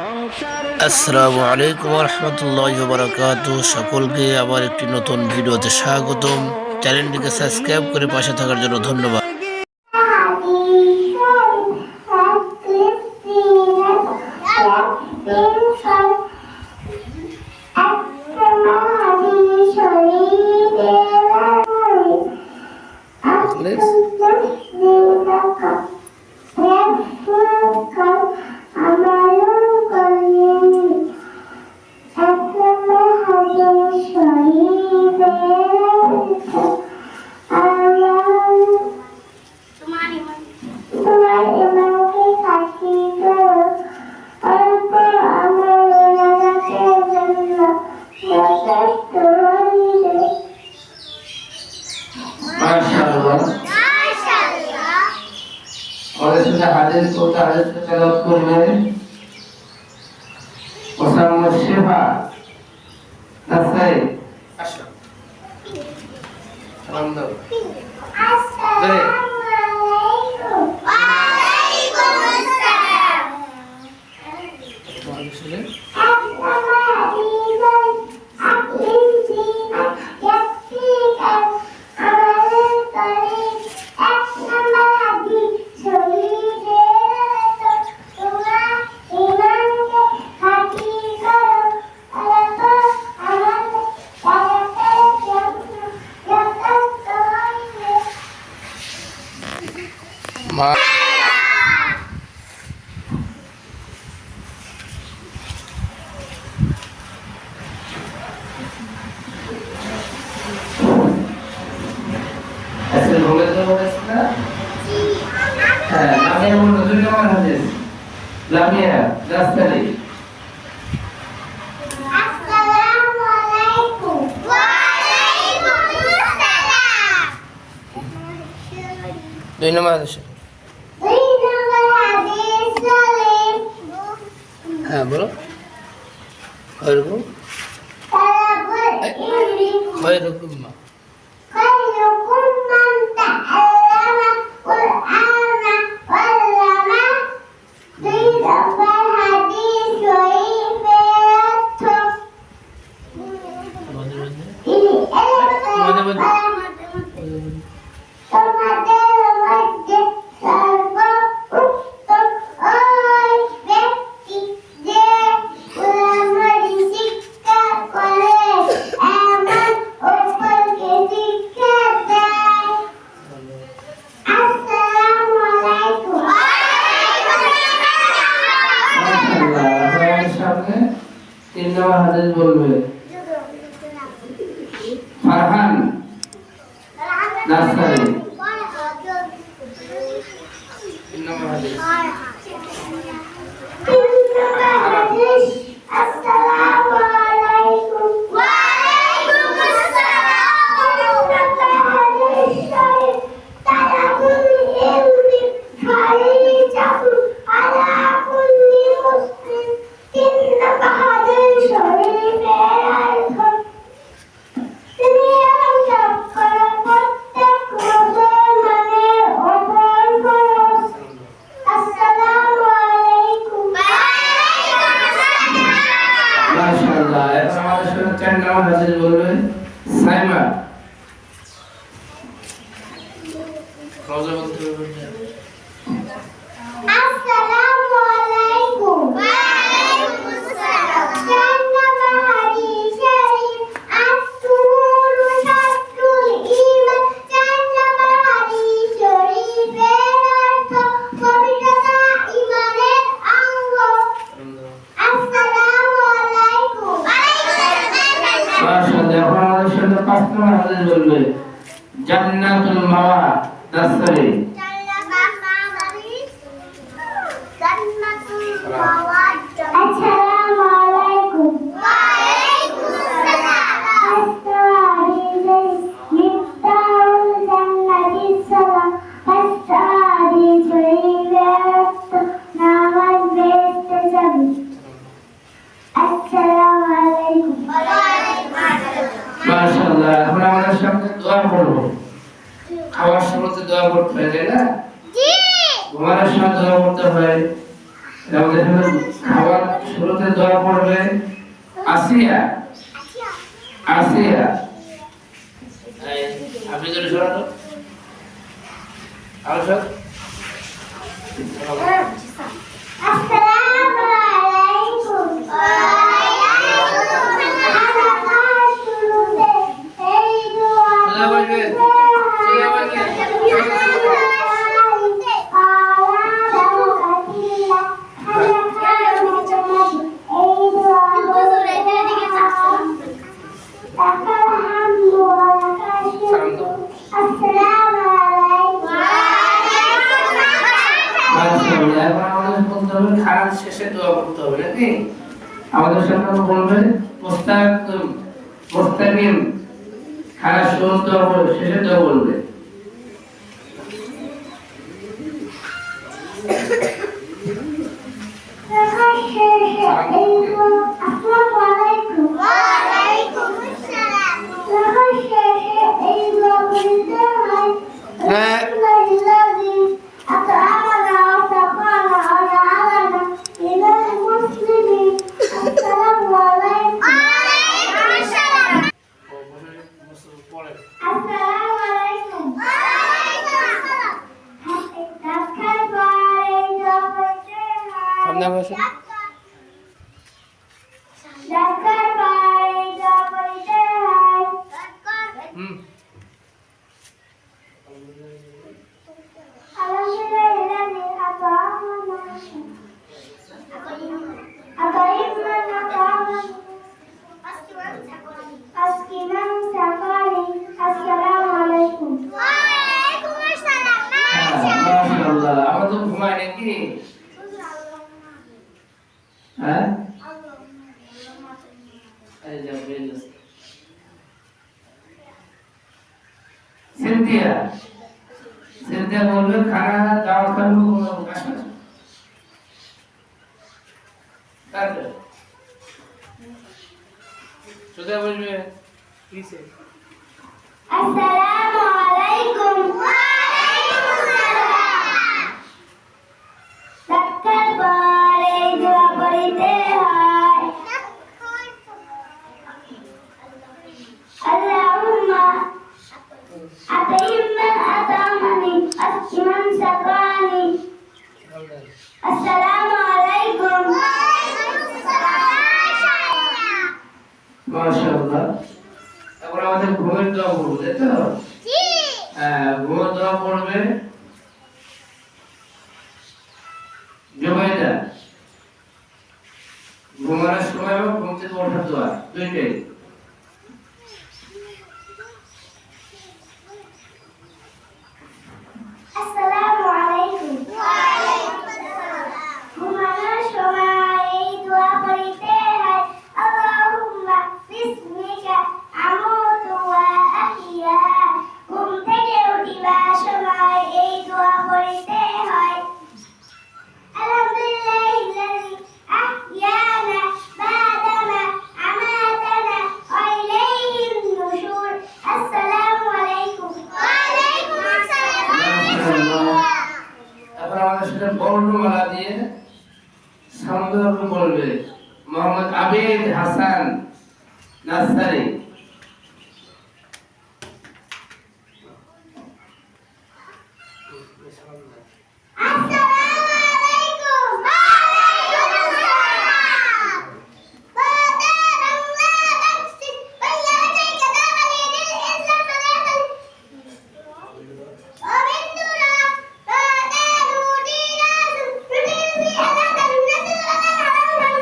আসসালামু আলাইকুম ওয়া রাহমাতুল্লাহি ওয়া বারাকাতুহু। সকলকে আবার একটি নতুন ভিডিওতে স্বাগতম। চ্যানেলটিকে সাবস্ক্রাইব করে পাশে থাকার জন্য ধন্যবাদ। হাদিস ও তারিখ তেলাওয়াত করবেন ওসামা শিফা নাসাই আশা সালাম দাও। আসসালামু আলাইকুম। ওয়া আলাইকুম আসসালাম। দুই নম্বর হাদিস। হ্যাঁ বলো। খয়রুকুম মা হাদিস বলবে ফারহান নাসাই। আসসালামু আলাইকুম। ওয়া আলাইকুম আসসালাম। তালাবুল ইলমি ফারিজাতুন আলা কুল্লি মুসলিম। বলবেন সাইমা রোজা বলতে আসসালামু আলাইকুম। ওয়া আলাইকুম আসসালাম। জান্নাতুল হাদিস শরীফ আসসুরুর শাত্রুল ঈমান। জান্নাতুল হাদিস শরীফের অর্থ পবিত্রতা ঈমানের অঙ্গ। আসসালামু আলাইকুম। ওয়া আলাইকুম আসসালাম। আমাদের সাথে 5 নম্বর হাদিস বলবে জান্নাতুল মাওয়া নাসাই। আসসালামু আলাইকুম। ওয়া আলাইকুম আসসালাম। মিফতাহুল জান্নাতিস সালাম। ফাসসাদি শরীফত নামাজ বেহেশতে যাবে। আসসালামু আলাইকুম। ওয়া আলাইকুম আসসালাম। মাশাআল্লাহ। এখন আমাদের সামনে দোয়া করব। খাওয়ার সময় দোয়া করতে হয় তাই না? জি। ঘুমানোর সময় দোয়া করতে হয়। আমাদের খাবার আসিয়া আসিয়া এই আপনি যদি সরাতো আচ্ছা আসসালামু আলাইকুম খারাপ শেষে দোয়া করতে হবে নাকি আমাদের সামনে বলবে মুস্তাকিম খারাপ শুরু দোয়া করবে শেষে দোয়া বলবে সামনে বসে আমরা তো ঘুমাই নাকি হ্যাঁ সিনথিয়া সিনথিয়া বলবে খানা দাওয়া করবো কোনো অবকাশ আছে তারপরে সুদা বলবে কিসে আসসালামু আলাইকুম ওয়া আলাইকুম আসসালাম ডাক্তার বলে দোয়া করিতে হয় আল্লাহুম্মা আতাইমান আতামানি আসমান সাকানি আসসালামু আলাইকুম ওয়া আলাইকুম আসসালাম মাশাআল্লাহ তারপর আমাদের ঘুমের দোয়া করবো তাই তো জি ঘুমের দোয়া পড়বে জুবাইদা ঘুমানোর সময় এবং ঘুম থেকে ওঠার দোয়া দুইটাই আসসালামু আলাইকুম ওয়া আলাইকুম আসসালাম ঘুমানোর সময় এই দোয়া করিতে হয় আল্লাহুম্মা বিসমিকা আমুতু ওয়া আহইয়া ঘুম থেকে উঠিবার সময় এই দোয়া করিতে হয় আলহামদুলিল্লাহিল্লাযী আহইয়ানা বা'দামা আমাতানা ওয়া ইলাইহিন নুশুর আসসালামু আলাইকুম ওয়া আলাইকুম আসসালাম তারপর আমাদের সাথে বর্ণমালা দিয়ে সামনে বলবে মোহাম্মদ আবিদ হাসান নাসারি আসসালামু আলাইকুম ওয়া আলাইকুম আসসালাম বাদারাল্লাহ তাকসিব বাইয়াতাইকা দাখালিল ইসলাম ফালাখাল ওমিন্দুরা বাদারু দিনাস রুদিনসি আদাকাল নাসরান হারাম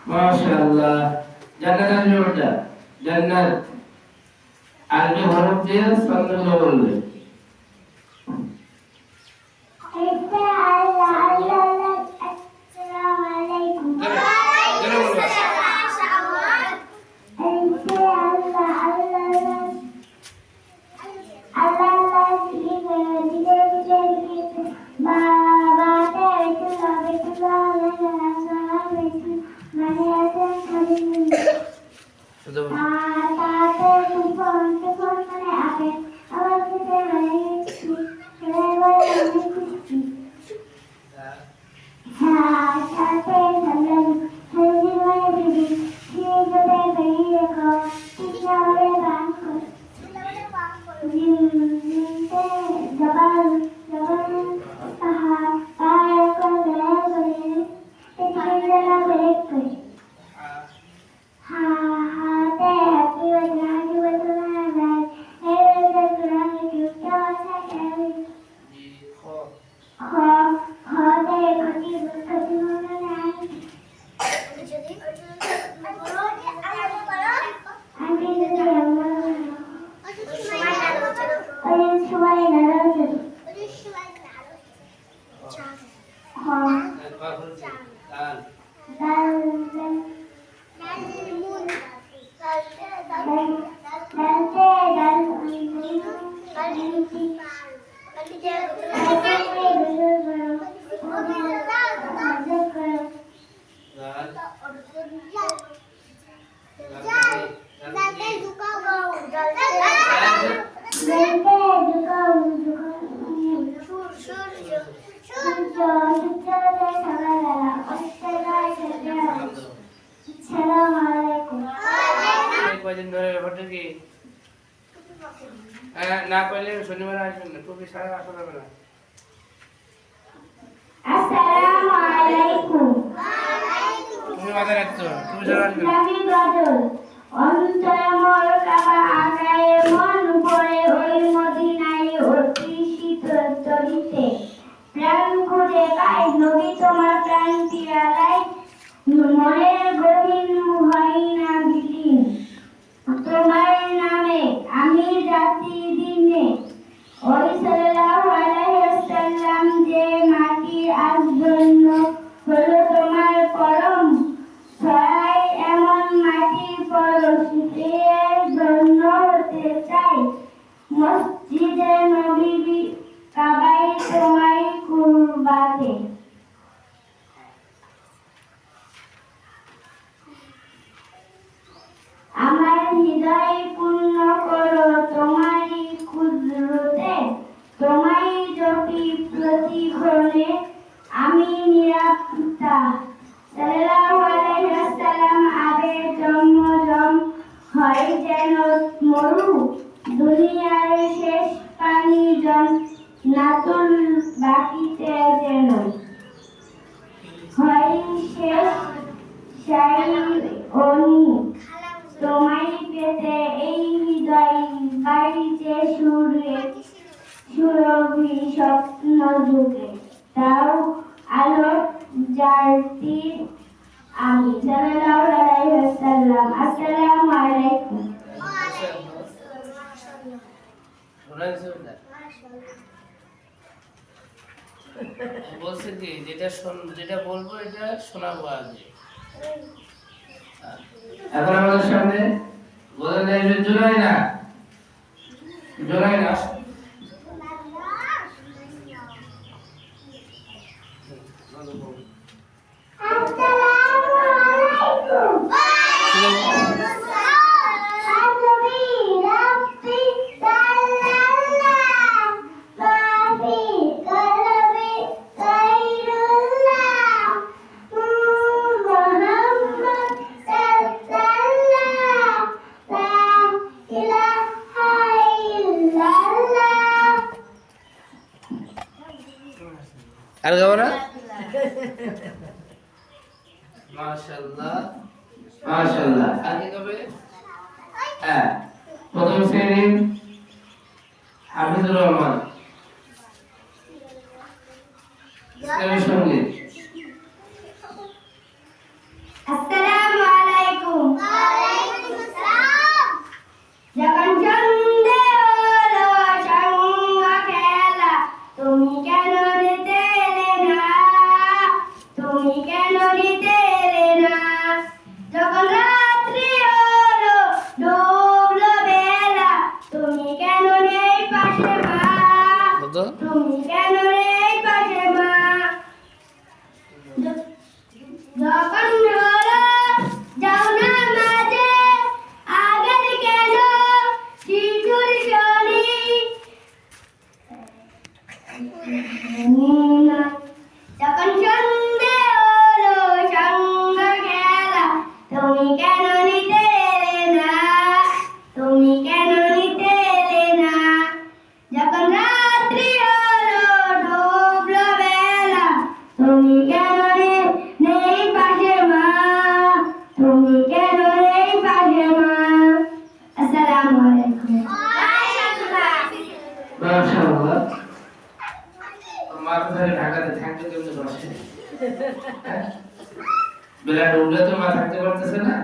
মাশাআল্লাহ জান্নাতের জোরটা জান্নাত আরবি হরফ দিয়ে শব্দগুলো বলবে কয়দিন ধরে ব্যাপারটা কি না করলে শনিবার আসবেন না টুপি ছাড়া আসা যাবে না আসসালামু আলাইকুম তুমি মাথায় রাখছো তুমি ছাড়া আসবে না নবী বদল অন্তরে মোর কাবা আগায়ে মন পড়ে ওই মদিনায় অতি শীতল তরিতে প্রাণ খুঁজে পাই নবী তোমার প্রাণ পিয়ালায় মনের গভীর হয় না বিলীন তোমার নামে আমি রাতি দিনে ওই সাল্লাল্লাহু আলাইহি ওয়াসাল্লাম যে মাটির আজন্য হলো তোমার পরম সহায় এমন মাটির পরশিতের জন্য হতে চাই মসজিদে নববী কাবায় তোমায় কুরবাতে আমার হৃদয় পূর্ণ করো তোমারই কুদরতে তোমায় জপি প্রতিক্ষণে আমি নিরাপত্তা সাল্লাল্লাহু আলাইহি ওয়াসাল্লাম আবে জন্মজম হয় যেন মরু দুনিয়ার শেষ পানি জন নাতুল বাকিতে যেন হয় শেষ সাই অনি তোমায় পেতে এই হৃদয় বাড়িতে সুরভি স্বপ্ন যুগে তাও আলো জাতি আমি সাল্লাল্লাহু আলাইহি ওয়াসাল্লাম আসসালামু আলাইকুম বলছে কি যেটা বলবো এটা শোনাবো আগে এখন আমাদের সামনে বলেন যে জুলাইনা La মাশাআল্লাহ মাশাআল্লাহ। আর কি হবে? হ্যাঁ, প্রথম শ্রেণী হাফিজুর রহমান, ইসলামী সঙ্গীত। আসসালামু আলাইকুম। ওয়ালাইকুম আসসালাম। যখন সন্ধে হলো সঙ্গ খেলা, তুমি কেন নিতে এলে না? তুমি কেন নিতে এলে না? যখন রাত্রি হলো ডুবলো বেলা, তুমি কেন নেই পাশে মা? তুমি কেন নেই পাশে মা? যখন হলো যাও না মাঝে আগের কেন শিশুর শনি? যখন সন্ধে হলো সঙ্গ খেলা, তুমি কেন নিতে এলে না? তুমি কেন নিতে এলে না? যখন রাত্রি হলো ডুবলো বেলা, তুমি কেন নেই পাশে মা? তুমি কেন নেই পাশে মা? আসসালামু আলাইকুম। মাশাআল্লাহ। মাথা ধরে ঢাকাতে থাকতে কেমনে বসে? বেলা ডুবলে তো মা থাকতে পারতেছে না,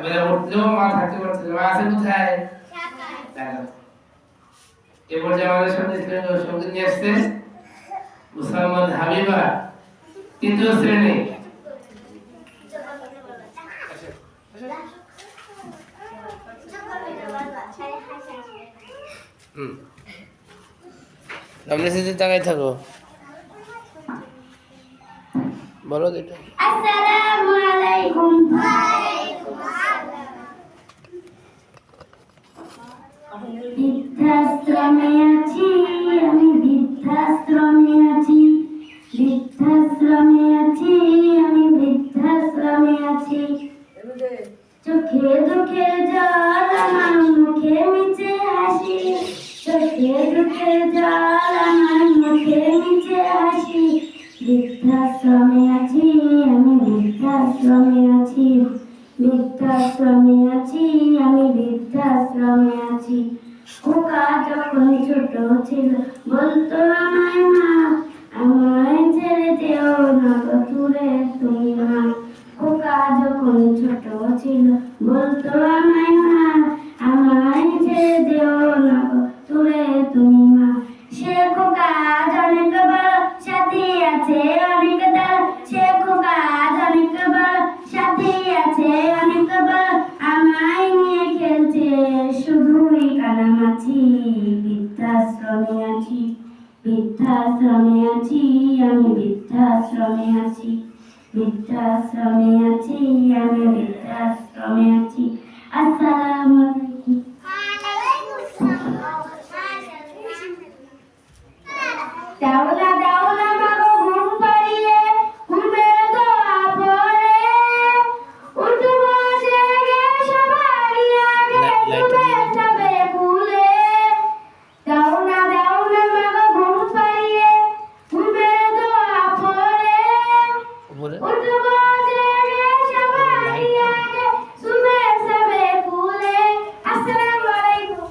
বেলা উঠলেও মা থাকতে পারতেছে না। মা আছে কোথায়? দেখো, এ পর্যায়ে আমাদের সামনে সঙ্গীত নিয়ে আসছে মুসাম্মদ হাবিবা, তৃতীয় শ্রেণী। সামনে সিধে তাকাই থাকো, বলো এটা। আসসালামু আলাইকুম। বৃদ্ধাশ্রমে আছি আমি, বৃদ্ধাশ্রমে আছি, বৃদ্ধাশ্রমে আছি আমি, বৃদ্ধাশ্রমে আছি। চোখে দুঃখের জল আমার মুখে মিছে হাসি, চোখে দুঃখের জল আমার মুখে মিছে হাসি। বৃদ্ধাশ্রমে আছি আমি, বৃদ্ধাশ্রমে আছি, বৃদ্ধাশ্রমে আছি আমি, বৃদ্ধাশ্রমে আছি। খোকা যখন ছোট ছিল বলতো আমায় মা, আমায় ছেড়ে যেও না গো দূরে তুমি মা। খোকা যখন ছোট ছিল বলতো আমায় মা, আমায় ছেড়ে যেও না গো দূরে তুমি মা। সে খোকা আজ অনেক বড়, সাথী আছে অনেক দল। সে খোকা আজ অনেক বড়, সাথী আছে অনেক বড়। আমায় নিয়ে খেলছে শুধুই কানামাছি। বৃদ্ধাশ্রমে আছি, বৃদ্ধাশ্রমে আছি আমি, বৃদ্ধাশ্রমে আছি, বৃদ্ধাশ্রমে আছি আমি, বৃদ্ধাশ্রমে আছি। আসসালামু আলাইকুম। দাওলা দাওলা মাগো ঘুম পাড়িয়ে, ঘুমের দোয়া পড়ে উঠবো জেগে সবারই আগে, ঘুমের সবে ভুলে। দাওলা দাওলা মাগো ঘুম পাড়িয়ে, ঘুমের দোয়া পড়ে উঠবো জেগে সবারই আগে, ঘুমের সবে ভুলে। আসসালামু আলাইকুম।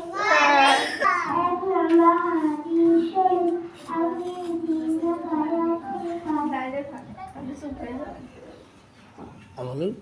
আমলুল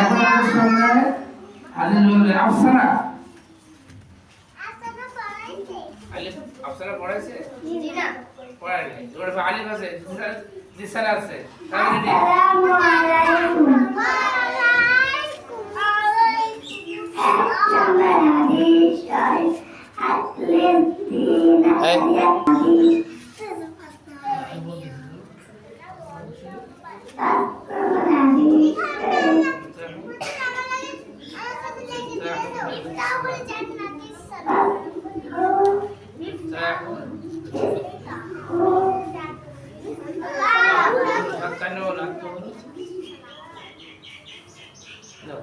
এখন আমাদের সামনে আলিফ বলবে আফসানা। আলিফ আফসানা পড়াইছে? পড়ায়নি। এবার আলিফ আছে, জিসান আছে। তাহলে রেডি? আসসালামু আলাইকুম। Kita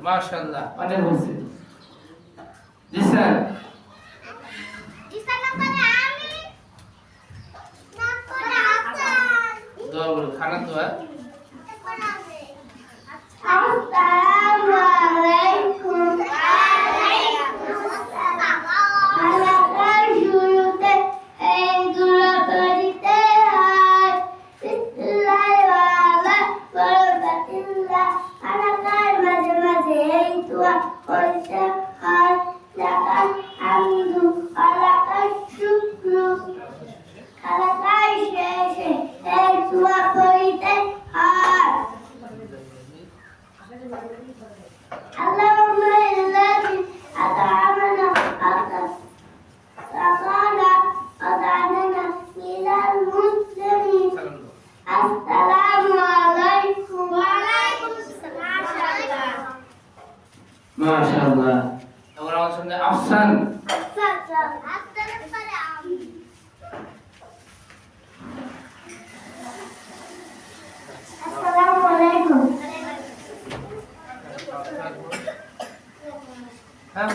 মাশাআল্লাহ অনেক হয়েছে জি স্যার ইসা নাম্বারে আমি নাম্বারে হাসান দোয়া বলো খানা দোয়া আসসালামু আলাইকুম আলাকার শুরুতে এইগুলো করিতে হয় বিসমিল্লাহির বরকাতিল্লাহ আলাকার মাঝে মাঝে এই দোয়া করতে হয় লাকাল হামদু আলাকার শুকরু আলাকার শেষে এই দোয়া করিতে হয় اللهم الذي أطعمنا سقانا وجعلنا من المسلمين السلام عليكم وعليكم السلام মাশাআল্লাহ এবার আমার সামনে আফসান السلام عليكم হ্যাঁ